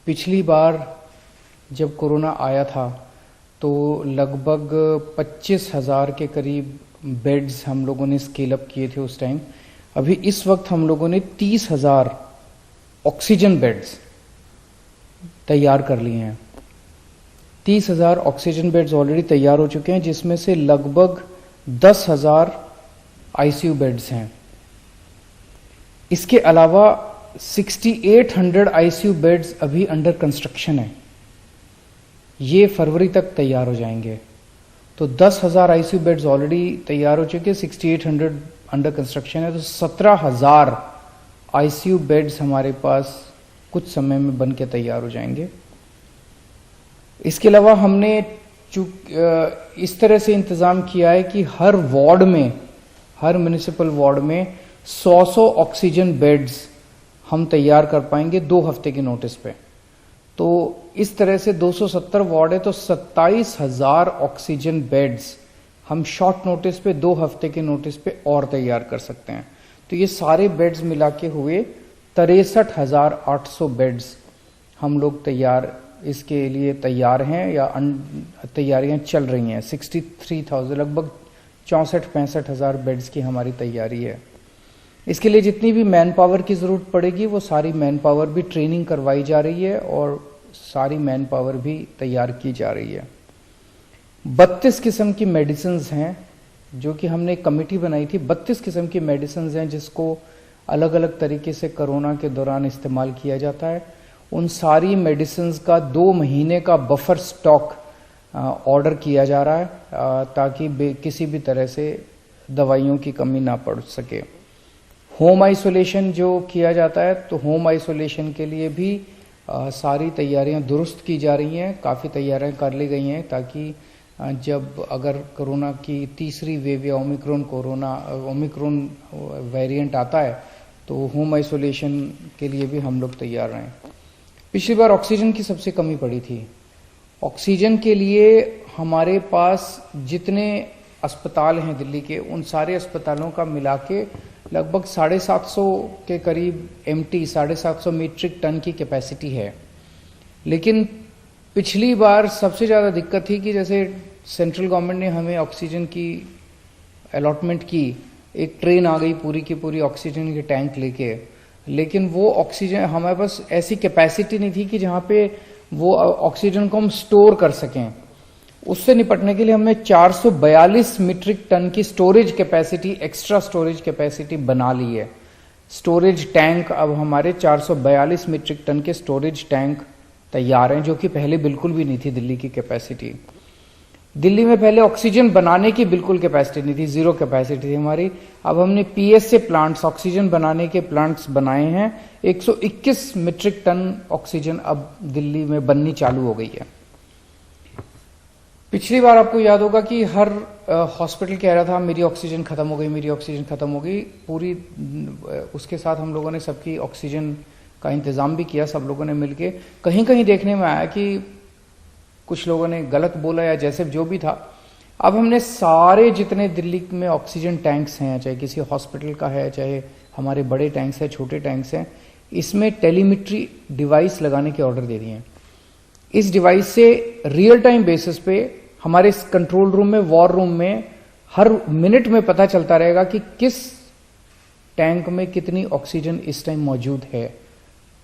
पिछली बार जब कोरोना आया था तो लगभग 25,000 के करीब बेड्स हम लोगों ने स्केल अप किए थे उस टाइम। अभी इस वक्त हम लोगों ने 30,000 ऑक्सीजन बेड्स तैयार कर लिए हैं। 30,000 ऑक्सीजन बेड्स ऑलरेडी तैयार हो चुके हैं, जिसमें से लगभग 10,000 आईसीयू बेड्स हैं। इसके अलावा 6,800 आईसीयू बेड्स अभी अंडर कंस्ट्रक्शन है, ये फरवरी तक तैयार हो जाएंगे। तो 10,000 आईसीयू बेड्स ऑलरेडी तैयार हो चुके, 6,800 अंडर कंस्ट्रक्शन है, तो 17,000 आईसीयू बेड्स हमारे पास कुछ समय में बन के तैयार हो जाएंगे। इसके अलावा हमने इस तरह से इंतजाम किया है कि हर वार्ड में, हर म्युनिसिपल वार्ड में 100 ऑक्सीजन बेड्स हम तैयार कर पाएंगे 2 हफ्ते के नोटिस पे। तो इस तरह से 270 वार्ड है, तो 27,000 ऑक्सीजन बेड्स हम शॉर्ट नोटिस पे 2 हफ्ते के नोटिस पे और तैयार कर सकते हैं। तो ये सारे बेड्स मिला के हुए 63,800 बेड्स हम लोग इसके लिए तैयार हैं या तैयारियां चल रही हैं। 63,000 लगभग 64-65,000 बेड्स की हमारी तैयारी है। इसके लिए जितनी भी मैन पावर की जरूरत पड़ेगी वो सारी मैन पावर भी ट्रेनिंग करवाई जा रही है और सारी मैन पावर भी तैयार की जा रही है। 32 किस्म की मेडिसिन हैं, जो कि हमने एक कमेटी बनाई थी। 32 किस्म की मेडिसिन हैं जिसको अलग अलग तरीके से कोरोना के दौरान इस्तेमाल किया जाता है। उन सारी मेडिसिन का 2 महीने का बफर स्टॉक ऑर्डर किया जा रहा है ताकि किसी भी तरह से दवाइयों की कमी ना पड़ सके। होम आइसोलेशन जो किया जाता है, तो होम आइसोलेशन के लिए भी सारी तैयारियां दुरुस्त की जा रही हैं, काफ़ी तैयारियां कर ली गई हैं ताकि जब अगर कोरोना की तीसरी वेव या ओमिक्रॉन वेरिएंट आता है तो होम आइसोलेशन के लिए भी हम लोग तैयार रहें। पिछली बार ऑक्सीजन की सबसे कमी पड़ी थी। ऑक्सीजन के लिए हमारे पास जितने अस्पताल हैं दिल्ली के, उन सारे अस्पतालों का मिला के लगभग 750 के करीब एमटी 750 मीट्रिक टन की कैपेसिटी है। लेकिन पिछली बार सबसे ज़्यादा दिक्कत थी कि जैसे सेंट्रल गवर्नमेंट ने हमें ऑक्सीजन की अलॉटमेंट की, एक ट्रेन आ गई पूरी की पूरी ऑक्सीजन के टैंक लेके, लेकिन वो ऑक्सीजन हमारे पास ऐसी कैपेसिटी नहीं थी कि जहाँ पे वो ऑक्सीजन को हम स्टोर कर सकें। उससे निपटने के लिए हमने 442 मीट्रिक टन की storage capacity, extra storage capacity बना ली है। स्टोरेज टैंक अब हमारे 442 मीट्रिक टन के स्टोरेज टैंक तैयार हैं, जो कि पहले बिल्कुल भी नहीं थी दिल्ली की कैपेसिटी। दिल्ली में पहले ऑक्सीजन बनाने की बिल्कुल कैपेसिटी नहीं थी, 0 कैपेसिटी थी हमारी। अब हमने पीएसए प्लांट्स, ऑक्सीजन बनाने के प्लांट्स बनाए हैं। 121 मीट्रिक टन ऑक्सीजन अब दिल्ली में बननी चालू हो गई है। पिछली बार आपको याद होगा कि हर हॉस्पिटल कह रहा था मेरी ऑक्सीजन खत्म हो गई, मेरी ऑक्सीजन खत्म हो गई। पूरी उसके साथ हम लोगों ने सबकी ऑक्सीजन का इंतजाम भी किया, सब लोगों ने मिलके। कहीं कहीं देखने में आया कि कुछ लोगों ने गलत बोला या जैसे जो भी था। अब हमने सारे जितने दिल्ली में ऑक्सीजन टैंक्स हैं, चाहे किसी हॉस्पिटल का है, चाहे हमारे बड़े टैंक्स हैं, छोटे टैंक्स हैं, इसमें टेलीमेट्री डिवाइस लगाने के ऑर्डर दे दिए हैं। इस डिवाइस से रियल टाइम बेसिस पे हमारे कंट्रोल रूम में, वॉर रूम में हर मिनट में पता चलता रहेगा कि किस टैंक में कितनी ऑक्सीजन इस टाइम मौजूद है,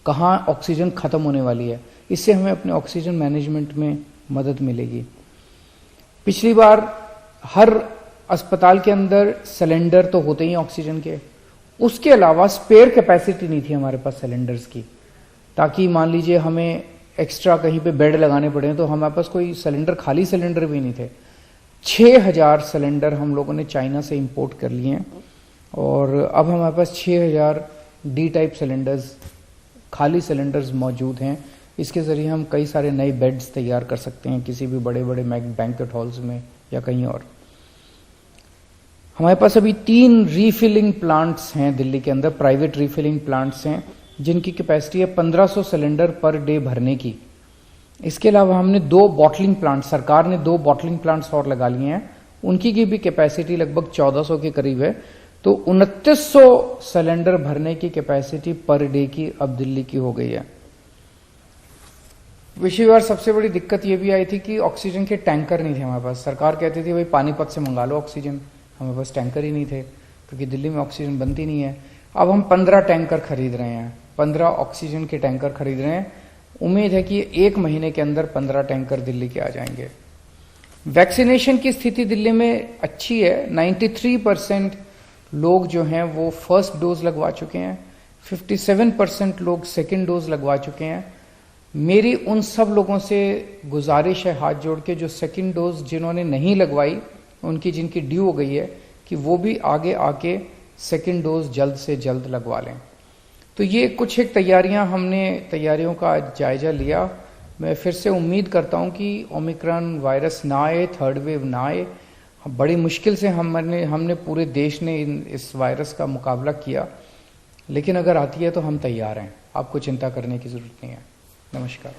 कहाँ ऑक्सीजन खत्म होने वाली है। इससे हमें अपने ऑक्सीजन मैनेजमेंट में मदद मिलेगी। पिछली बार हर अस्पताल के अंदर सिलेंडर तो होते ही ऑक्सीजन के, उसके अलावा स्पेयर कैपेसिटी नहीं थी हमारे पास सिलेंडर्स की, ताकि मान लीजिए हमें एक्स्ट्रा कहीं पे बेड लगाने पड़े तो हमारे पास कोई सिलेंडर, खाली सिलेंडर भी नहीं थे। 6,000 सिलेंडर हम लोगों ने चाइना से इंपोर्ट कर लिए हैं और अब हमारे पास 6,000 डी टाइप सिलेंडर्स, खाली सिलेंडर्स मौजूद हैं। इसके जरिए हम कई सारे नए बेड्स तैयार कर सकते हैं किसी भी बड़े बड़े बैंक्वेट हॉल्स में या कहीं और। हमारे पास अभी 3 रीफिलिंग प्लांट्स हैं दिल्ली के अंदर, प्राइवेट रीफिलिंग प्लांट्स हैं, जिनकी कैपेसिटी है 1500 सिलेंडर पर डे भरने की। इसके अलावा हमने 2 बॉटलिंग प्लांट, सरकार ने 2 बॉटलिंग प्लांट्स और लगा लिए हैं, उनकी की भी कैपेसिटी लगभग 1400 के करीब है। तो 2900 सिलेंडर भरने की कैपेसिटी पर डे की अब दिल्ली की हो गई है। पिछली बार सबसे बड़ी दिक्कत ये भी आई थी कि ऑक्सीजन के टैंकर नहीं थे हमारे पास। सरकार कहती थी भाई पानीपत से मंगा लो ऑक्सीजन, हमारे पास टैंकर ही नहीं थे क्योंकि दिल्ली में ऑक्सीजन बनती नहीं है। अब हम 15 टैंकर खरीद रहे हैं, 15 ऑक्सीजन के टैंकर खरीद रहे हैं। उम्मीद है कि 1 महीने के अंदर 15 टैंकर दिल्ली के आ जाएंगे। वैक्सीनेशन की स्थिति दिल्ली में अच्छी है। 93% लोग जो हैं वो फर्स्ट डोज लगवा चुके हैं, 57% लोग सेकेंड डोज लगवा चुके हैं। मेरी उन सब लोगों से गुजारिश है हाथ जोड़ के जो सेकेंड डोज जिन्होंने नहीं लगवाई, उनकी जिनकी ड्यू हो गई है, कि वो भी आगे आके सेकेंड डोज जल्द से जल्द लगवा लें। तो ये कुछ एक तैयारियों का जायजा लिया। मैं फिर से उम्मीद करता हूं कि ओमिक्रॉन वायरस ना आए, थर्ड वेव ना आए। बड़ी मुश्किल से हमने पूरे देश ने इस वायरस का मुकाबला किया, लेकिन अगर आती है तो हम तैयार हैं। आपको चिंता करने की जरूरत नहीं है। नमस्कार।